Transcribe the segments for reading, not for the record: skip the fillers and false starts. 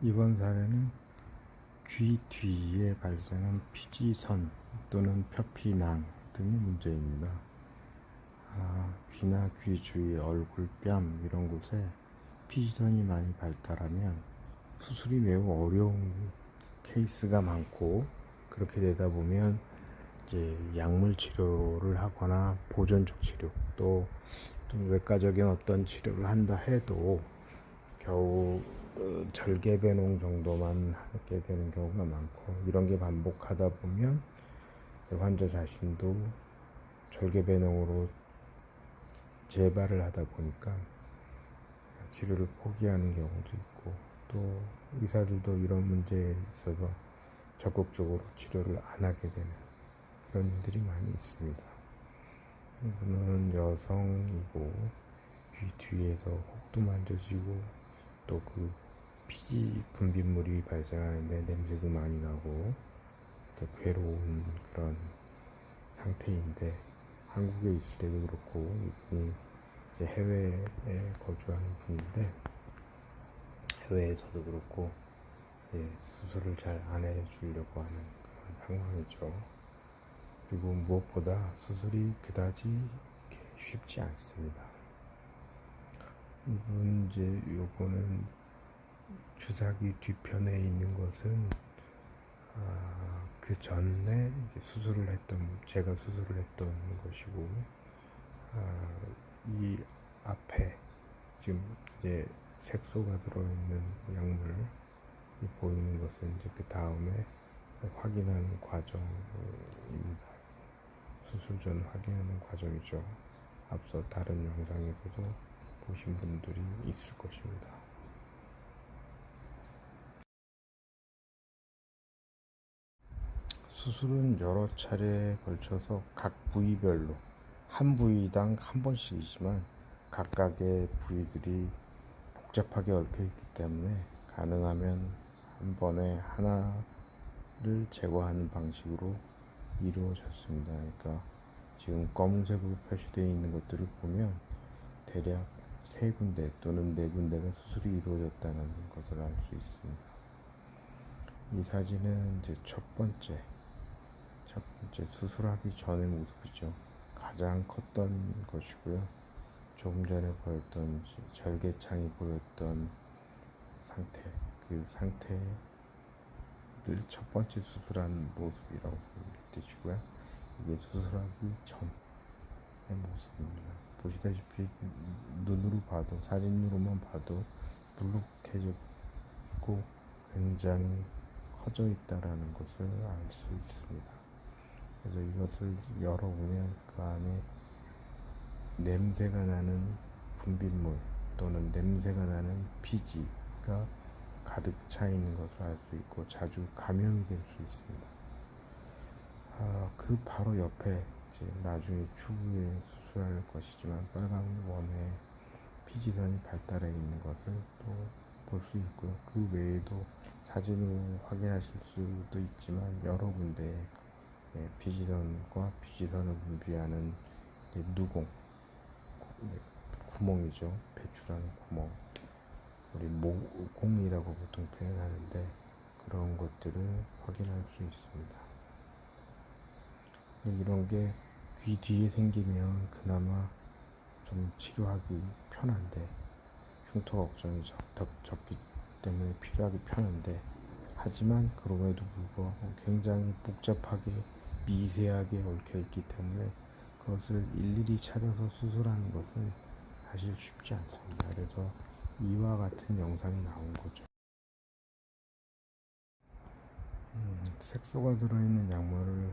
이번 사례는 귀 뒤에 발생한 피지선 또는 표피낭 등의 문제입니다. 귀나 귀 주위, 얼굴뼈 이런 곳에 피지선이 많이 발달하면 수술이 매우 어려운 케이스가 많고, 그렇게 되다 보면 이제 약물 치료를 하거나 보존적 치료, 또 외과적인 어떤 치료를 한다 해도 겨우 절개배농 정도만 하게 되는 경우가 많고, 이런 게 반복하다 보면 환자 자신도 절개배농으로 재발을 하다 보니까 치료를 포기하는 경우도 있고, 또 의사들도 이런 문제에 있어서 적극적으로 치료를 안 하게 되는 그런 일들이 많이 있습니다. 이분은 여성이고 귀 뒤에서 혹도 만져지고, 또 그 피지 분비물이 발생하는데 냄새도 많이 나고 또 괴로운 그런 상태인데, 한국에 있을 때도 그렇고, 이분이 해외에 거주하는 분인데 해외에서도 그렇고 수술을 잘 안 해주려고 하는 그런 상황이죠. 그리고 무엇보다 수술이 그다지 쉽지 않습니다. 이분 요거는 주사기 뒤편에 있는 것은 그 전에 제가 수술을 했던 것이고, 이 앞에 지금 이제 색소가 들어있는 약물이 보이는 것은 이제 그 다음에 확인하는 과정입니다. 수술 전 확인하는 과정이죠. 앞서 다른 영상에서도 보신 분들이 있을 것입니다. 수술은 여러 차례에 걸쳐서 각 부위별로 한 부위당 한 번씩이지만, 각각의 부위들이 복잡하게 얽혀 있기 때문에 가능하면 한 번에 하나를 제거하는 방식으로 이루어졌습니다. 그러니까 지금 검은색으로 표시되어 있는 것들을 보면 대략 3군데 또는 4군데가 수술이 이루어졌다는 것을 알 수 있습니다. 이 사진은 이제 첫 번째 수술하기 전의 모습이죠. 가장 컸던 것이고요. 조금 전에 보였던 절개창이 보였던 상태, 그 상태를 첫 번째 수술한 모습이라고 보시고요. 이게 수술하기 전의 모습입니다. 보시다시피 눈으로 봐도, 사진으로만 봐도 물룩해져 있고 굉장히 커져 있다라는 것을 알 수 있습니다. 그래서 이것을 열어보면 그 안에 냄새가 나는 분비물 또는 냄새가 나는 피지가 가득 차 있는 것을 알 수 있고, 자주 감염이 될 수 있습니다. 그 바로 옆에 이제 나중에 추후에 수술할 것이지만 빨간 원에 피지선이 발달해 있는 것을 또 볼 수 있고요. 그 외에도 사진으로 확인하실 수도 있지만 여러 군데에 피지선과 피지선을 분비하는 누공, 구멍이죠. 배출하는 구멍, 우리 모공이라고 보통 표현하는데, 그런 것들을 확인할 수 있습니다. 이런 게 귀 뒤에 생기면 그나마 좀 치료하기 편한데, 흉터 걱정이 적기 때문에 필요하기 편한데, 하지만 그럼에도 불구하고 굉장히 복잡하게 미세하게 얽혀 있기 때문에 그것을 일일이 찾아서 수술하는 것은 사실 쉽지 않습니다. 그래서 이와 같은 영상이 나온 거죠. 색소가 들어있는 약물을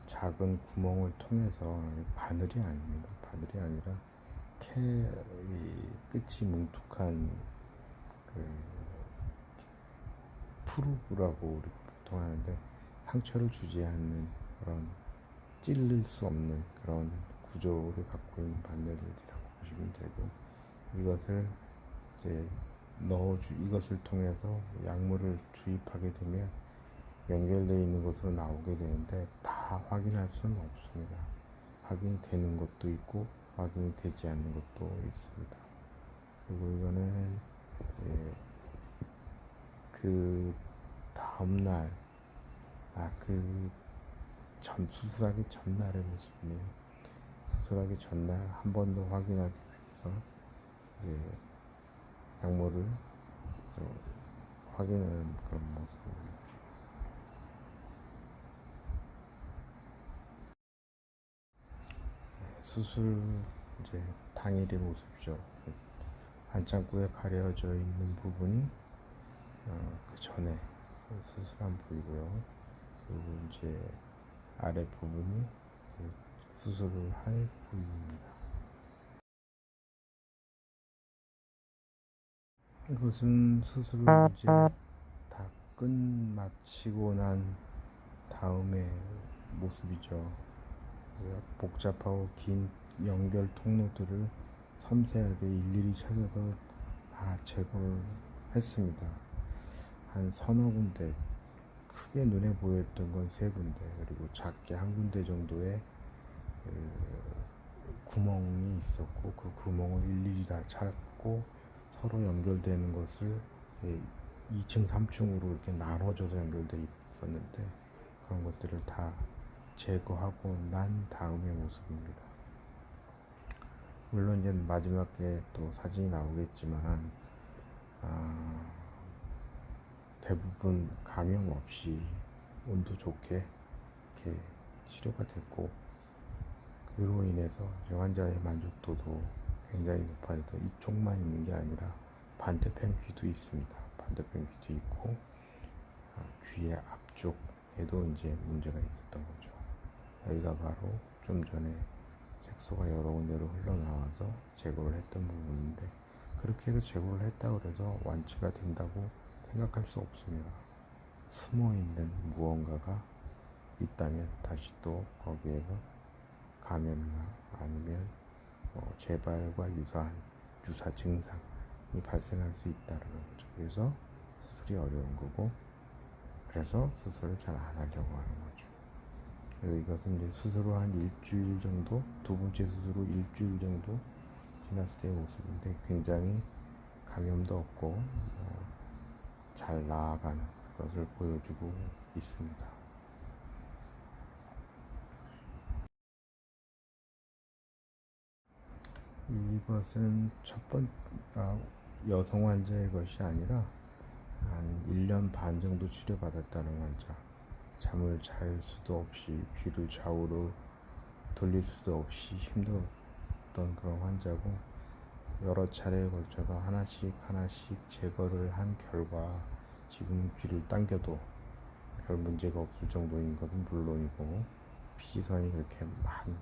작은 구멍을 통해서, 바늘이 아닙니다. 바늘이 아니라 끝이 뭉툭한 그 프루브라고 우리 보통 하는데, 상처를 주지 않는 그런, 찔릴 수 없는 그런 구조를 갖고 있는 바늘이라고 보시면 되고, 이것을 이제 이것을 통해서 약물을 주입하게 되면 연결되어 있는 것으로 나오게 되는데, 다 확인할 수는 없습니다. 확인이 되는 것도 있고 확인이 되지 않는 것도 있습니다. 그리고 이거는 그 그 다음날, 그 수술하기 전날의 모습이네요. 수술하기 전날 한 번 더 확인하기 위해서 이제 약물을 좀 확인하는 그런 모습입니다. 수술 이제 당일의 모습이죠. 반창고에 가려져 있는 부분이 그 전에 수술한 부위고요. 그리고 이제 아래 부분이 수술을 할 부위입니다. 이것은 수술을 이제 다 끝마치고 난 다음의 모습이죠. 복잡하고 긴 연결 통로들을 섬세하게 일일이 찾아서 다 제거를 했습니다. 한 서너 군데, 크게 눈에 보였던 건 세 군데, 그리고 작게 한 군데 정도의 구멍이 있었고, 그 구멍을 일일이 다 찾고 서로 연결되는 것을 2층, 3층으로 이렇게 나눠져서 연결되어 있었는데, 그런 것들을 다 제거하고 난 다음의 모습입니다. 물론 이제 마지막에 또 사진이 나오겠지만 대부분 감염 없이 온도 좋게 이렇게 치료가 됐고, 그로 인해서 환자의 만족도도 굉장히 높아져서 이쪽만 있는 게 아니라 반대편 귀도 있습니다. 반대편 귀도 있고 귀의 앞쪽에도 이제 문제가 있었던 거죠. 여기가 바로 좀 전에 색소가 여러 군데로 흘러나와서 제거를 했던 부분인데, 그렇게 해서 제거를 했다고 해서 완치가 된다고 생각할 수 없습니다. 숨어있는 무언가가 있다면 다시 또 거기에서 감염이나 아니면 재발과 유사 증상이 발생할 수 있다는 거죠. 그래서 수술이 어려운 거고, 그래서 수술을 잘 안 하려고 하는 거죠. 그래서 이것은 이제 수술을 한 일주일 정도, 두 번째 수술로 일주일 정도 지났을 때의 모습인데, 굉장히 감염도 없고 잘 나아가는 것을 보여주고 있습니다. 이것은 여성 환자의 것이 아니라 한 1년 반 정도 치료받았다는 환자. 잠을 잘 수도 없이 귀를 좌우로 돌릴 수도 없이 힘들었던 그런 환자고, 여러 차례에 걸쳐서 하나씩 제거를 한 결과 지금 귀를 당겨도 별 문제가 없을 정도인 것은 물론이고, 피지선이 그렇게 많이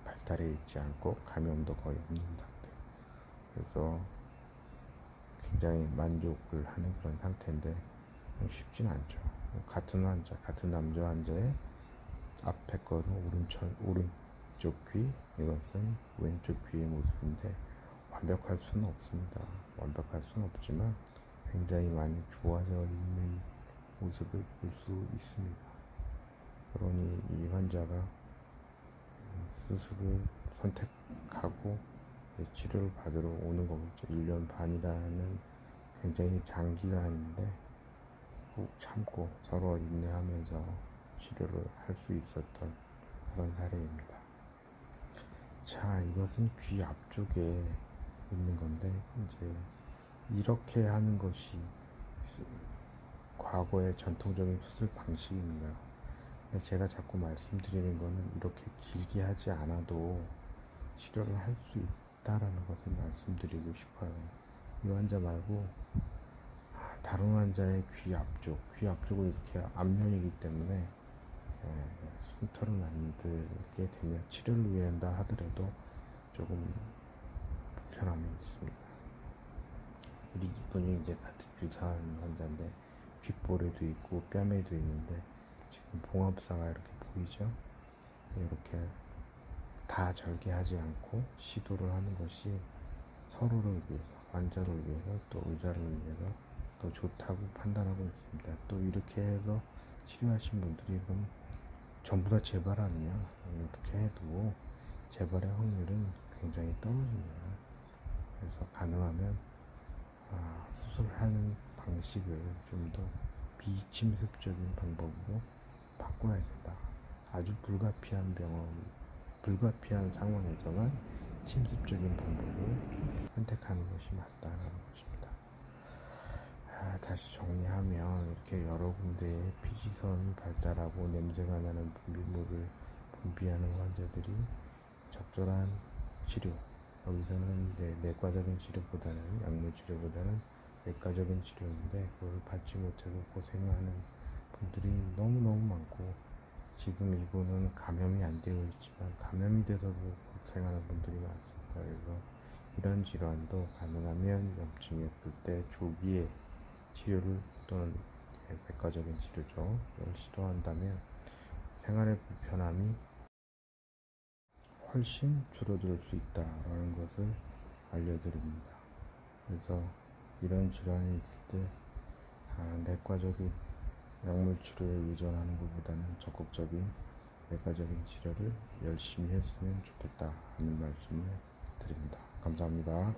발달해 있지 않고 감염도 거의 없는 상태. 그래서 굉장히 만족을 하는 그런 상태인데 쉽진 않죠. 같은 남자 환자의 앞에 거는 오른쪽 귀, 이것은 왼쪽 귀의 모습인데 완벽할 수는 없습니다. 완벽할 수는 없지만 굉장히 많이 좋아져 있는 모습을 볼 수 있습니다. 그러니 이 환자가 수술을 선택하고 치료를 받으러 오는 거겠죠. 1년 반이라는 굉장히 장기간인데 꾹 참고 서로 인내하면서 치료를 할 수 있었던 그런 사례입니다. 자, 이것은 귀 앞쪽에 있는 건데, 이제 이렇게 하는 것이 과거의 전통적인 수술 방식입니다. 제가 자꾸 말씀드리는 거는 이렇게 길게 하지 않아도 치료를 할 수 있다라는 것을 말씀드리고 싶어요. 이 환자 말고 다른 환자의 귀 앞쪽은 이렇게 앞면이기 때문에 흉터를 만들게 되면 치료를 위해 한다 하더라도 조금 불편함이 있습니다. 이분이 이제 같은 유사한 환자인데 귓볼에도 있고 뺨에도 있는데 지금 봉합사가 이렇게 보이죠? 이렇게 다 절개하지 않고 시도를 하는 것이 서로를 위해서, 환자를 위해서, 또 의사를 위해서 더 좋다고 판단하고 있습니다. 또 이렇게 해서 치료하신 분들이 그럼 전부 다 재발하느냐? 어떻게 해도 재발의 확률은 굉장히 떨어집니다. 그래서 가능하면 수술하는 방식을 좀 더 비침습적인 방법으로 바꿔야 된다. 아주 불가피한 상황에서만 침습적인 방법을 선택하는 것이 맞다라는 것입니다. 다시 정리하면 이렇게 여러 군데에 피지선이 발달하고 냄새가 나는 분비물을 분비하는 환자들이 적절한 치료, 여기서는 이제 내과적인 치료보다는 약물 치료보다는 외과적인 치료인데 그걸 받지 못해서 고생하는 분들이 너무너무 많고, 지금 일부는 감염이 안 되어 있지만 감염이 돼서도 고생하는 분들이 많습니다. 그래서 이런 질환도 가능하면 염증이 없을 때 조기에 치료를 또는 외과적인 치료죠. 이걸 시도한다면 생활의 불편함이 훨씬 줄어들 수 있다라는 것을 알려드립니다. 그래서 이런 질환이 있을 때 내과적인 약물 치료에 의존하는 것보다는 적극적인 외과적인 치료를 열심히 했으면 좋겠다 하는 말씀을 드립니다. 감사합니다.